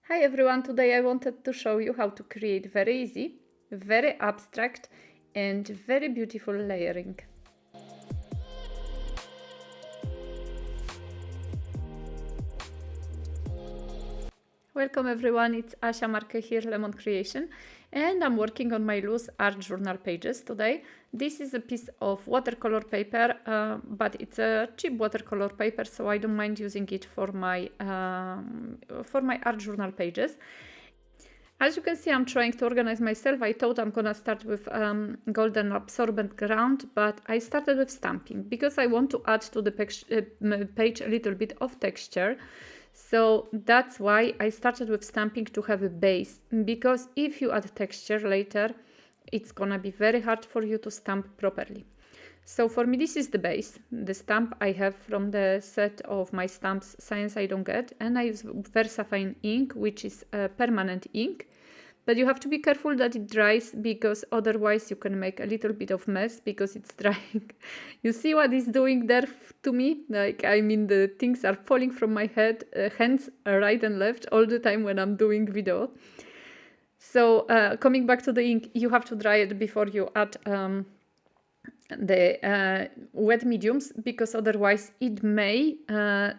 Hi everyone, today I wanted to show you how to create very easy, very abstract and very beautiful layering. Welcome everyone, it's Asia Marquet here, Lemon Creation, and I'm working on my loose art journal pages today. This is a piece of watercolor paper, but it's a cheap watercolor paper, so I don't mind using it for my art journal pages. As you can see, I'm trying to organize myself. I thought I'm gonna start with golden absorbent ground, but I started with stamping because I want to add to the page a little bit of texture. So that's why I started with stamping to have a base, because if you add texture later, it's gonna be very hard for you to stamp properly. So for me, this is the base, the stamp I have from the set of my stamps Science I Don't Get, and I use VersaFine ink, which is a permanent ink. But you have to be careful that it dries, because otherwise you can make a little bit of mess because it's drying. You see what it's doing there to me? Like, I mean, the things are falling from my hands right and left all the time when I'm doing video. So coming back to the ink, you have to dry it before you add the wet mediums, because otherwise it may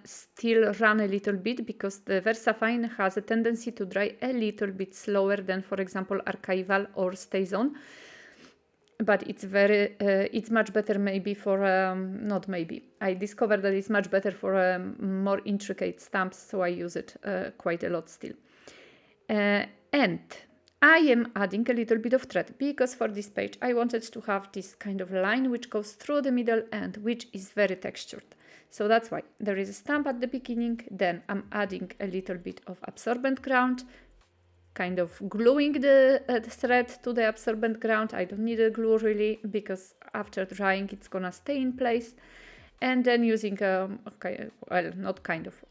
still run a little bit, because the VersaFine has a tendency to dry a little bit slower than, for example, Archival or StazOn. But it's it's much better maybe for, not maybe, I discovered that it's much better for more intricate stamps, so I use it quite a lot still. And I am adding a little bit of thread, because for this page I wanted to have this kind of line which goes through the middle and which is very textured. So that's why there is a stamp at the beginning, then I'm adding a little bit of absorbent ground, kind of gluing the thread to the absorbent ground. I don't need a glue really, because after drying it's gonna stay in place. And then using,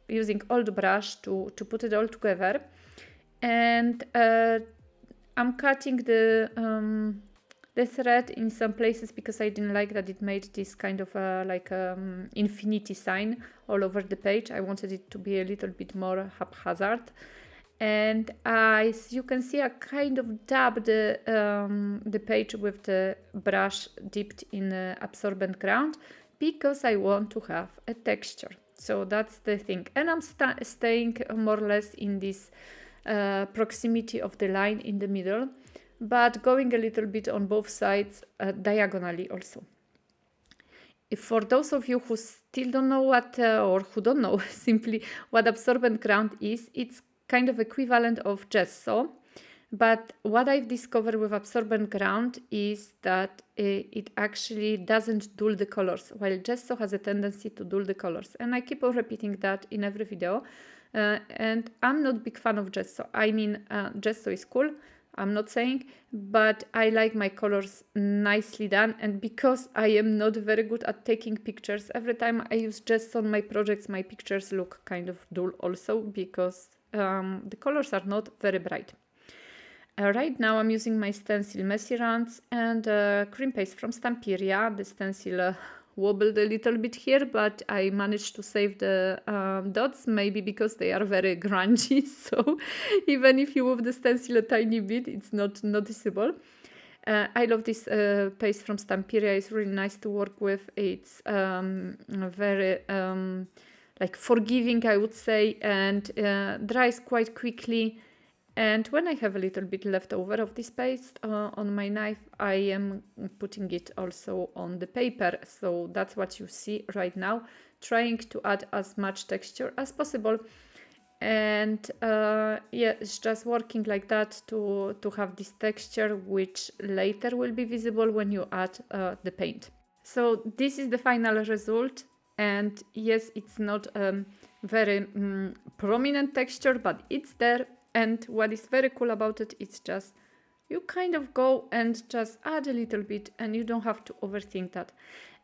using old brush to put it all together. And I'm cutting the thread in some places because I didn't like that it made this kind of infinity sign all over the page. I wanted it to be a little bit more haphazard. And as you can see, I kind of dabbed the page with the brush dipped in absorbent ground, because I want to have a texture. So that's the thing. And I'm staying more or less in this proximity of the line in the middle, but going a little bit on both sides diagonally also. If for those of you who still don't know what, or who don't know simply what absorbent ground is, it's kind of equivalent of gesso. But what I've discovered with absorbent ground is that it actually doesn't dull the colors, while gesso has a tendency to dull the colors. And I keep on repeating that in every video. And I'm not a big fan of gesso. I mean, gesso is cool, I'm not saying, but I like my colors nicely done. And because I am not very good at taking pictures, every time I use gesso on my projects, my pictures look kind of dull also, because the colors are not very bright. Right now I'm using my stencil Messy Runs and cream paste from Stamperia. The stencil wobbled a little bit here, but I managed to save the dots, maybe because they are very grungy, so even if you move the stencil a tiny bit, it's not noticeable. I love this paste from Stamperia. It's really nice to work with. It's very like forgiving, I would say, and dries quite quickly. And when I have a little bit left over of this paste on my knife, I am putting it also on the paper. So that's what you see right now, trying to add as much texture as possible. And yeah, it's just working like that to have this texture, which later will be visible when you add the paint. So this is the final result. And yes, it's not very prominent texture, but it's there. And what is very cool about it, it's just you kind of go and just add a little bit, and you don't have to overthink that.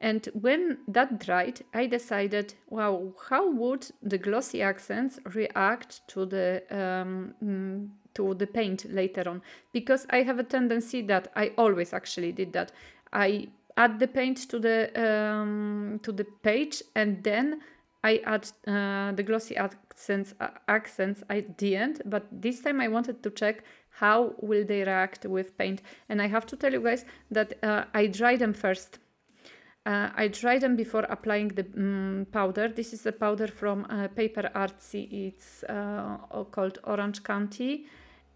And when that dried, I decided, wow, how would the glossy accents react to the paint later on? Because I have a tendency that I always actually did that. I add the paint to the page, and then I add the glossy accents at the end, but this time I wanted to check how will they react with paint. And I have to tell you guys that I dry them first. I dry them before applying the powder. This is a powder from PaperArtsy. It's called Orange County,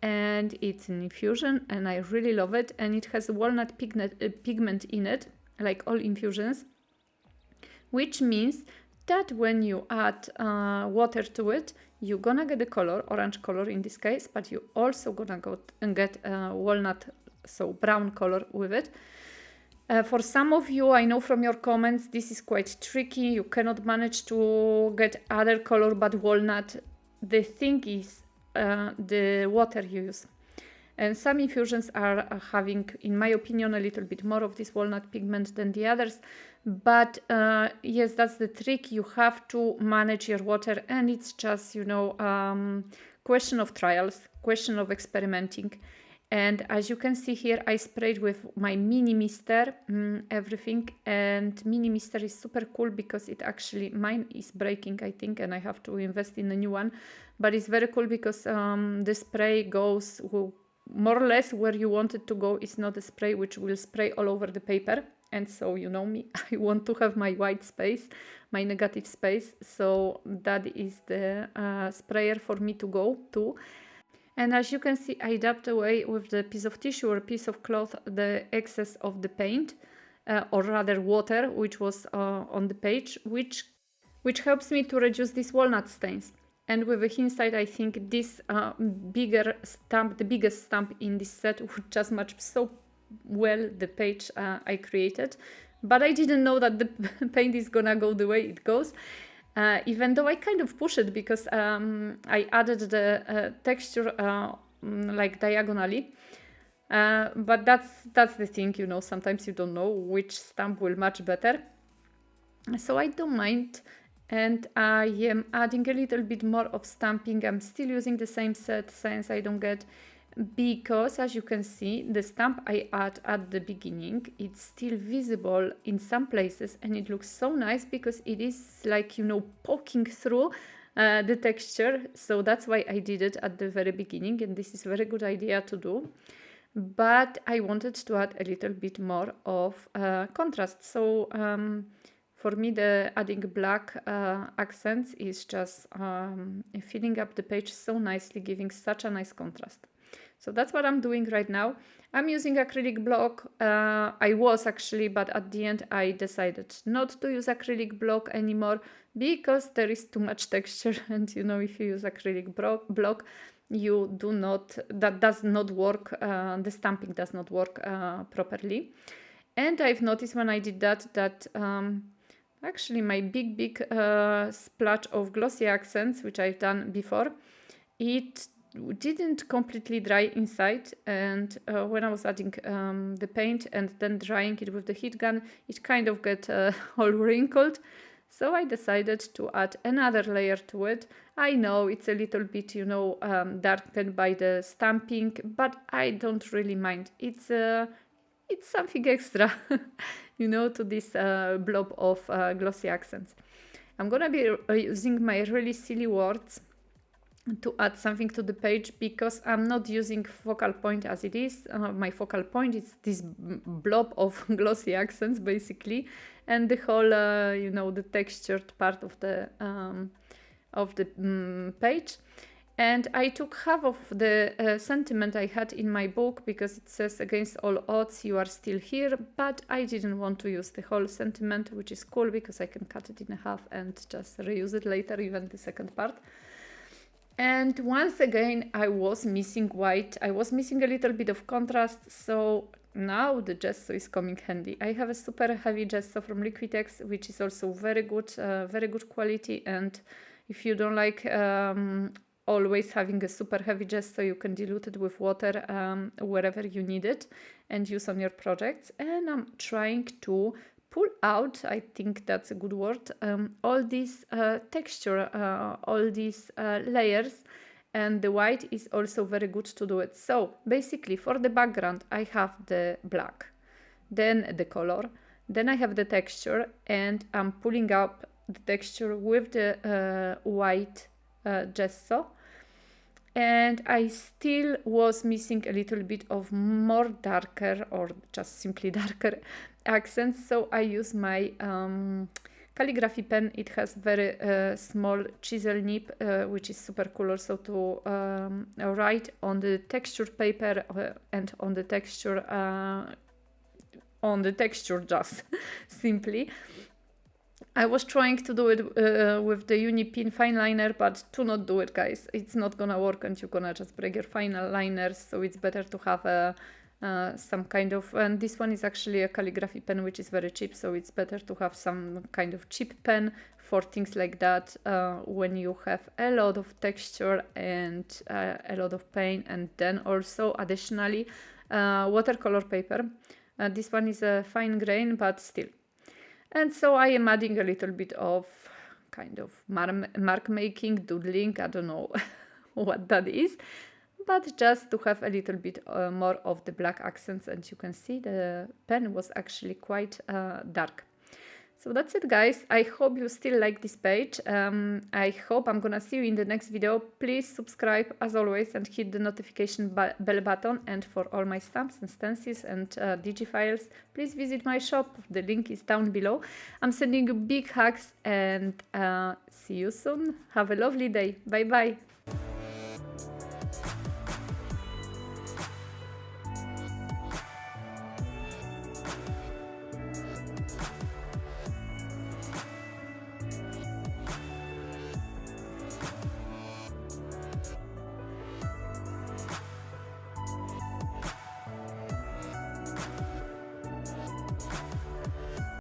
and it's an infusion, and I really love it. And it has walnut pigment in it, like all infusions, which means that when you add water to it, you're gonna get the color, orange color in this case, but you also gonna get walnut, so brown color with it. For some of you, I know from your comments, this is quite tricky. You cannot manage to get other color but walnut. The thing is the water you use. And some infusions are having, in my opinion, a little bit more of this walnut pigment than the others. But yes, that's the trick. You have to manage your water, and it's just, you know, question of trials, question of experimenting. And as you can see here, I sprayed with my mini mister everything, and mini mister is super cool because it actually, mine is breaking, I think, and I have to invest in a new one. But it's very cool because the spray goes more or less where you want it to go. It's not a spray which will spray all over the paper. And so, you know me, I want to have my white space, my negative space. So that is the sprayer for me to go to. And as you can see, I dabbed away with the piece of tissue or piece of cloth the excess of the paint, or rather water, which was on the page, which helps me to reduce these walnut stains. And with a hindsight, I think this bigger stamp, the biggest stamp in this set, would just match so well the page I created. But I didn't know that the paint is gonna go the way it goes. Even though I kind of push it because I added the texture like diagonally. But that's the thing, you know, sometimes you don't know which stamp will match better. So I don't mind. And I am adding a little bit more of stamping. I'm still using the same set, Science I Don't Get, because as you can see, the stamp I add at the beginning, it's still visible in some places, and it looks so nice because it is like, you know, poking through the texture. So that's why I did it at the very beginning, and this is a very good idea to do. But I wanted to add a little bit more of contrast. So for me, the adding black accents is just filling up the page so nicely, giving such a nice contrast. So that's what I'm doing right now. I'm using acrylic block. I was actually, but at the end I decided not to use acrylic block anymore because there is too much texture. And you know, if you use acrylic block, you do not, that does not work, the stamping does not work properly. And I've noticed when I did that actually my big splash of glossy accents, which I've done before, it didn't completely dry inside, and when I was adding the paint and then drying it with the heat gun, it kind of got all wrinkled. So I decided to add another layer to it. I know it's a little bit, you know, darkened by the stamping, but I don't really mind. It's something extra, you know, to this blob of glossy accents. I'm gonna be using my really silly words to add something to the page because I'm not using focal point as it is. My focal point is this blob of glossy accents basically, and the whole, you know, the textured part of the page. And I took half of the sentiment I had in my book because it says against all odds you are still here, but I didn't want to use the whole sentiment, which is cool because I can cut it in half and just reuse it later, even the second part. And once again, I was missing white. I was missing a little bit of contrast, so now the gesso is coming handy. I have a super heavy gesso from Liquitex, which is also very good quality. And if you don't like always having a super heavy gesso, you can dilute it with water wherever you need it and use on your projects. And I'm trying to pull out, I think that's a good word, all this texture, all these layers, and the white is also very good to do it. So basically for the background I have the black, then the color, then I have the texture, and I'm pulling up the texture with the white gesso. And I still was missing a little bit of more darker or just simply darker accents. So I use my calligraphy pen. It has very small chisel nib, which is super cool also to write on the textured paper and on the texture just simply. I was trying to do it with the Unipin fine liner, but do not do it, guys. It's not gonna work and you're gonna just break your final liners. So it's better to have some kind of, and this one is actually a calligraphy pen, which is very cheap. So it's better to have some kind of cheap pen for things like that when you have a lot of texture and a lot of paint. And then also additionally watercolor paper. This one is a fine grain, but still. And so I am adding a little bit of kind of mark making, doodling, I don't know what that is, but just to have a little bit more of the black accents. And you can see the pen was actually quite dark. So that's it, guys. I hope you still like this page. I hope I'm gonna see you in the next video. Please subscribe as always and hit the notification bell button. And for all my stamps and stencils and digifiles, please visit my shop. The link is down below. I'm sending you big hugs and see you soon. Have a lovely day. Bye bye.